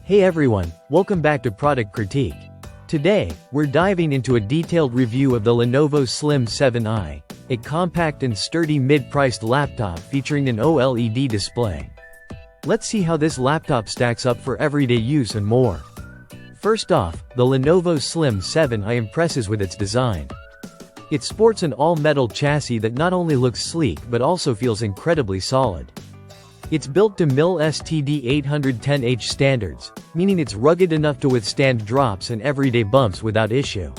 Hey everyone, welcome back to Product Critique. Today, we're diving into a detailed review of the Lenovo Slim 7i, a compact and sturdy mid-priced laptop featuring an OLED display. Let's see how this laptop stacks up for everyday use and more. First off, the Lenovo Slim 7i impresses with its design. It sports an all-metal chassis that not only looks sleek but also feels incredibly solid. It's built to MIL STD 810H standards, meaning it's rugged enough to withstand drops and everyday bumps without issue.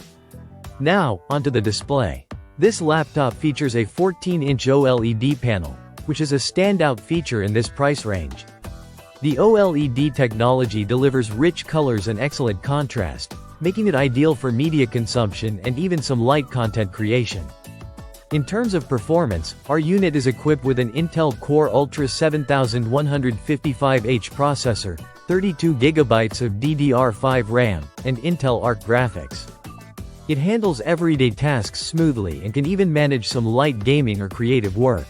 Now, onto the display. This laptop features a 14-inch OLED panel, which is a standout feature in this price range. The OLED technology delivers rich colors and excellent contrast, making it ideal for media consumption and even some light content creation. In terms of performance, our unit is equipped with an Intel Core Ultra 7155H processor, 32GB of DDR5 RAM, and Intel Arc graphics. It handles everyday tasks smoothly and can even manage some light gaming or creative work.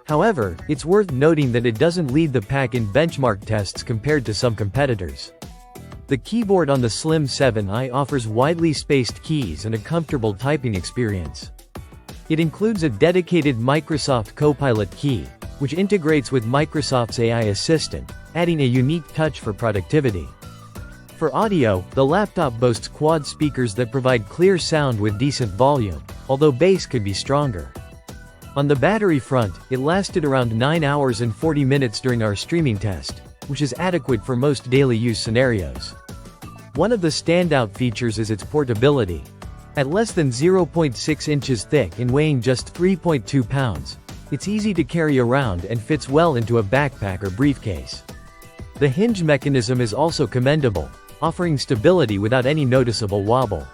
However, it's worth noting that it doesn't lead the pack in benchmark tests compared to some competitors. The keyboard on the Slim 7i offers widely spaced keys and a comfortable typing experience. It includes a dedicated Microsoft Copilot key, which integrates with Microsoft's AI assistant, adding a unique touch for productivity. For audio, the laptop boasts quad speakers that provide clear sound with decent volume, although bass could be stronger. On the battery front, it lasted around 9 hours and 40 minutes during our streaming test, which is adequate for most daily use scenarios. One of the standout features is its portability. At less than 0.6 inches thick and weighing just 3.2 pounds, it's easy to carry around and fits well into a backpack or briefcase. The hinge mechanism is also commendable, offering stability without any noticeable wobble.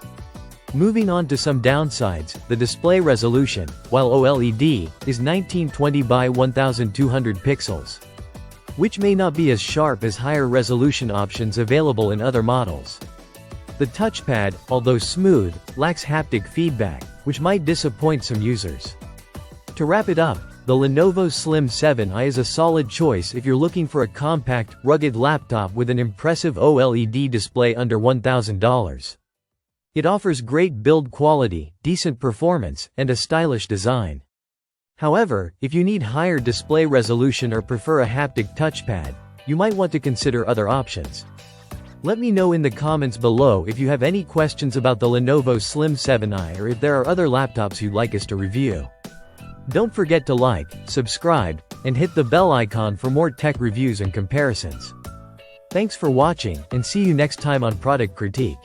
Moving on to some downsides, the display resolution, while OLED, is 1920 by 1200 pixels, which may not be as sharp as higher resolution options available in other models. The touchpad, although smooth, lacks haptic feedback, which might disappoint some users. To wrap it up, the Lenovo Slim 7i is a solid choice if you're looking for a compact, rugged laptop with an impressive OLED display under $1,000. It offers great build quality, decent performance, and a stylish design. However, if you need higher display resolution or prefer a haptic touchpad, you might want to consider other options. Let me know in the comments below if you have any questions about the Lenovo Slim 7i or if there are other laptops you'd like us to review. Don't forget to like, subscribe, and hit the bell icon for more tech reviews and comparisons. Thanks for watching, and see you next time on Product Critique.